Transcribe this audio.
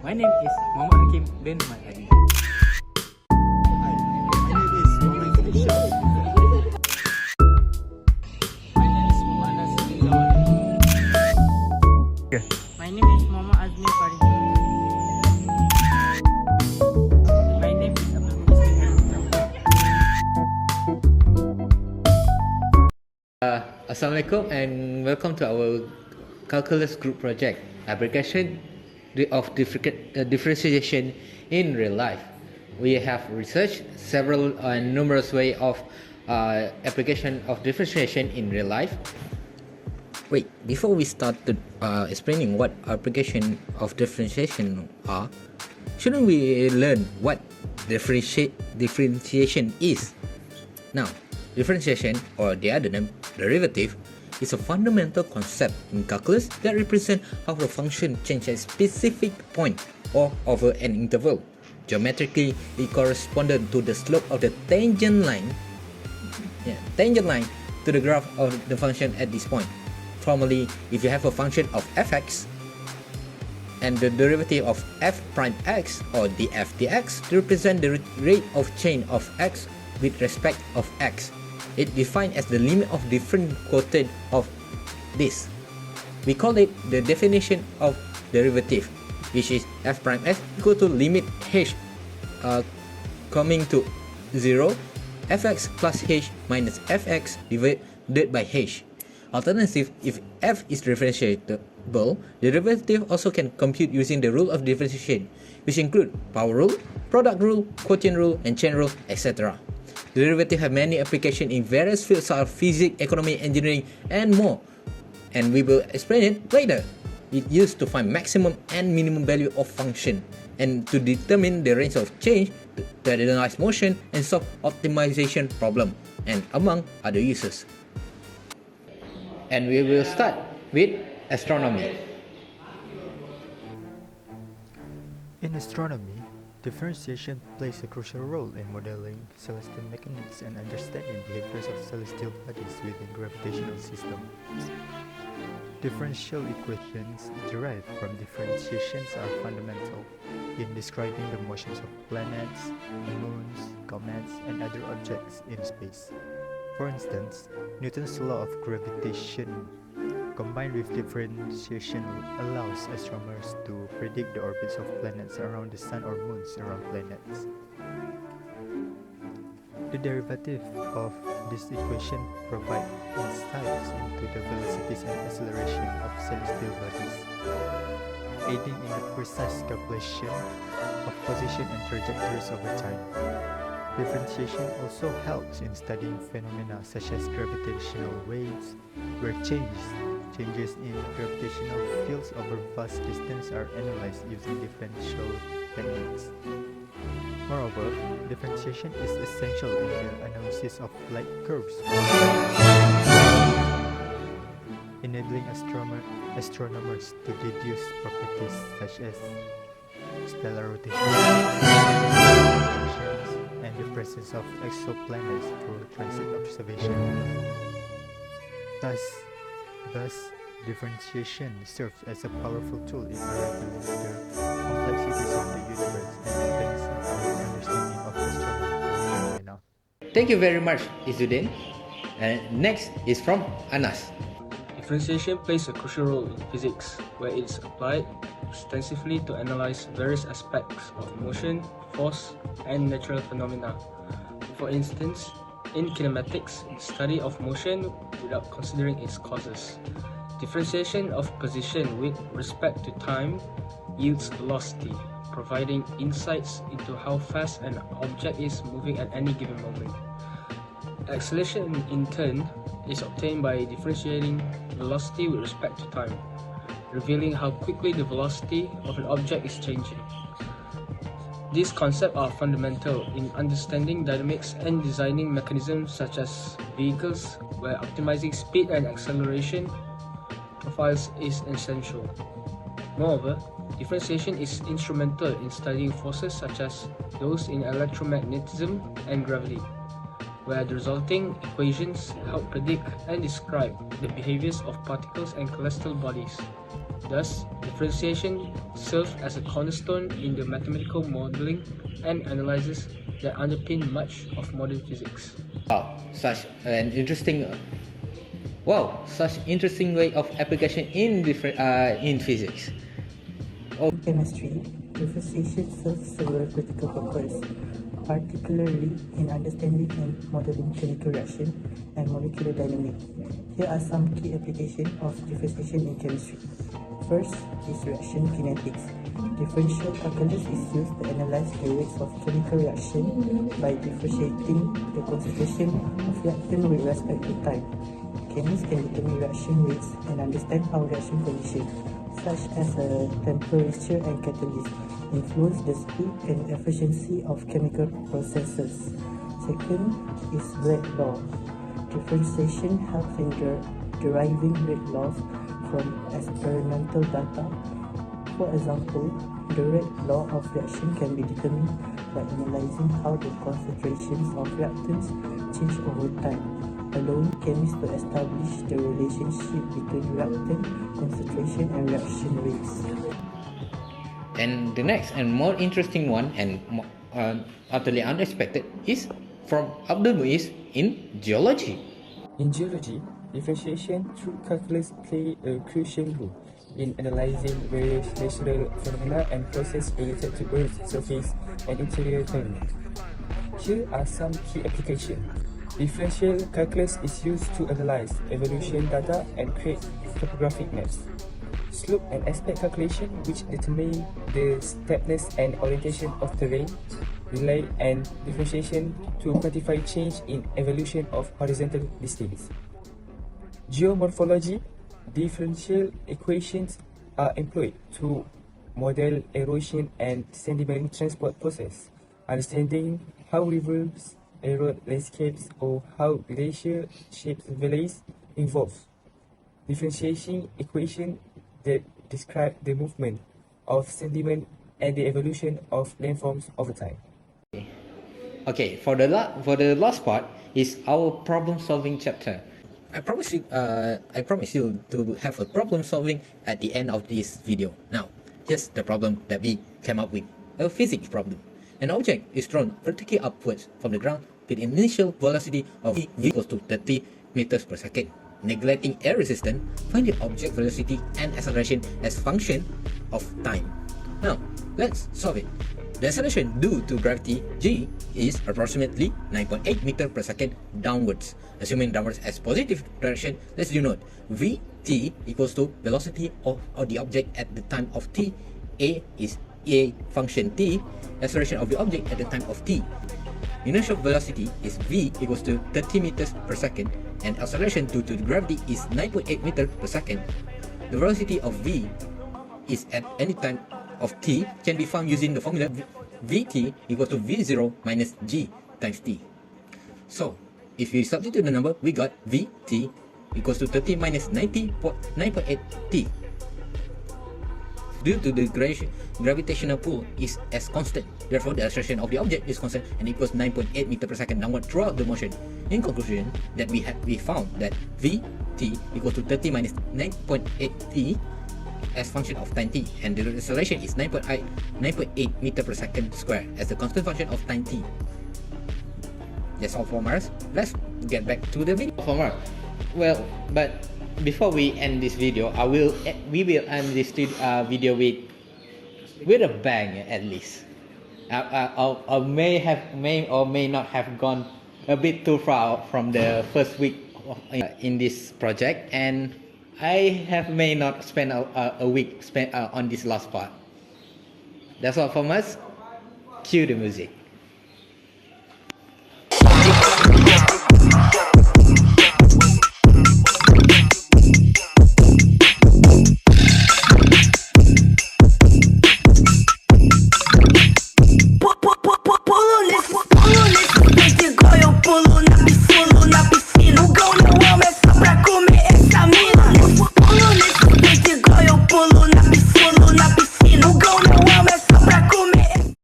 My name is Muhammad Hakim bin Mahadi. Hi, my name is Muhammad Felicia. My name is Muhammad Anas bin Zawadi. My name is Muhammad Azmi Farid. My name is Abdul Muhsin bin Zawadi. Assalamualaikum and welcome to our calculus group project, application of differentiation in real life. We have researched several and numerous ways of application of differentiation in real life. Wait, before we start explaining what application of differentiation are, shouldn't we learn what differentiation is? Now, differentiation, or the other name, derivative, is a fundamental concept in calculus that represents how a function changes a specific point or over an interval. Geometrically, it corresponded to the slope of the tangent line to the graph of the function at this point. Formally, if you have a function of fx and the derivative of f prime x or df dx represent the rate of change of x with respect of x. It defined as the limit of different quotient of this. We call it the definition of derivative, which is f prime s equal to limit h coming to 0, fx plus h minus fx divided by h. Alternative, if f is differentiable, the derivative also can compute using the rule of differentiation, which include power rule, product rule, quotient rule, and chain rule, etc. The derivative have many applications in various fields of physics, economy, engineering, and more, and we will explain it later. It used to find maximum and minimum value of function, and to determine the range of change, to analyze motion, and solve optimization problem, and among other uses. And we will start with astronomy. In astronomy, differentiation plays a crucial role in modeling celestial mechanics and understanding behaviors of celestial bodies within gravitational systems. Differential equations derived from differentiations are fundamental in describing the motions of planets, moons, comets, and other objects in space. For instance, Newton's law of gravitation combined with differentiation allows astronomers to predict the orbits of planets around the sun or moons around planets. The derivative of this equation provides insights into the velocities and acceleration of celestial bodies, aiding in the precise calculation of position and trajectories over time. Differentiation also helps in studying phenomena such as gravitational waves, where changes in gravitational fields over vast distance are analyzed using differential techniques. Moreover, differentiation is essential in the analysis of light curves, enabling astronomers to deduce properties such as stellar rotation, and the presence of exoplanets through transit observation. Thus, differentiation serves as a powerful tool in revealing the complexities of the universe and enhancing our understanding of astronomical phenomena. Thank you very much, Izudin. And next is from Anas. Differentiation plays a crucial role in physics, where it is applied extensively to analyze various aspects of motion, force, and natural phenomena. For instance, in kinematics, the study of motion without considering its causes. Differentiation of position with respect to time yields velocity, providing insights into how fast an object is moving at any given moment. Acceleration, in turn, is obtained by differentiating velocity with respect to time, revealing how quickly the velocity of an object is changing. These concepts are fundamental in understanding dynamics and designing mechanisms such as vehicles, where optimizing speed and acceleration profiles is essential. Moreover, differentiation is instrumental in studying forces such as those in electromagnetism and gravity, where the resulting equations help predict and describe the behaviors of particles and celestial bodies. Thus, differentiation serves as a cornerstone in the mathematical modeling and analysis that underpin much of modern physics. Wow, such interesting way of application in physics. In chemistry, differentiation serves several critical purposes, particularly in understanding and modeling chemical reaction and molecular dynamics. Here are some key applications of differentiation in chemistry. First is reaction kinetics. Differential calculus is used to analyze the rates of chemical reaction by differentiating the concentration of reactant with respect to time. Chemists can determine reaction rates and understand how reaction conditions, such as temperature and catalyst, influence the speed and efficiency of chemical processes. Second is rate law. Differentiation helps in deriving rate laws from experimental data. For example, the rate law of reaction can be determined by analyzing how the concentrations of reactants change over time, allowing chemists to establish the relationship between reactant concentration and reaction rates. And the next and more interesting one and utterly unexpected is from Abdul Muiz in geology. In geology, differentiation through calculus play a crucial role in analyzing various natural phenomena and processes related to Earth's surface and interior climate. Here are some key applications. Differential calculus is used to analyze evolution data and create topographic maps. Slope and aspect calculation, which determine the steepness and orientation of terrain, relay and differentiation to quantify change in evolution of horizontal distance. Geomorphology, differential equations are employed to model erosion and sediment transport process, understanding how rivers erode landscapes or how glacier shapes valleys evolve. Differentiation equation that describe the movement of sediment and the evolution of landforms over time. Okay, for the last part is our problem solving chapter. I promise you to have a problem solving at the end of this video. Now, here's the problem that we came up with. A physics problem. An object is thrown vertically upwards from the ground with an initial velocity of v equals to 30 meters per second. Neglecting air resistance, find the object velocity and acceleration as function of time. Now, let's solve it. The acceleration due to gravity g is approximately 9.8 meters per second downwards. Assuming downwards as positive direction, let's denote vt equals to velocity of the object at the time of t. A is a function t, acceleration of the object at the time of t. Initial velocity is v equals to 30 meters per second and acceleration due to the gravity is 9.8 meters per second. The velocity of v is at any time of t can be found using the formula vt equals to v0 minus g times t. So, if we substitute the number, we got vt equals to 30 minus 9.8 t. Due to the gravitational pull is as constant, therefore the acceleration of the object is constant and equals 9.8 meters per second downward throughout the motion. In conclusion, that we found that vt equals to 30 minus 9.8 t as function of time t, and the acceleration is 9.8 meter per second square as the constant function of time t. That's all for Mars. Let's get back to the video for Mars. Well, but before we end this video, we will end this video with a bang at least. I may or may not have gone a bit too far from the first week in this project, and I may not spend a week on this last part. That's all from us. Cue the music.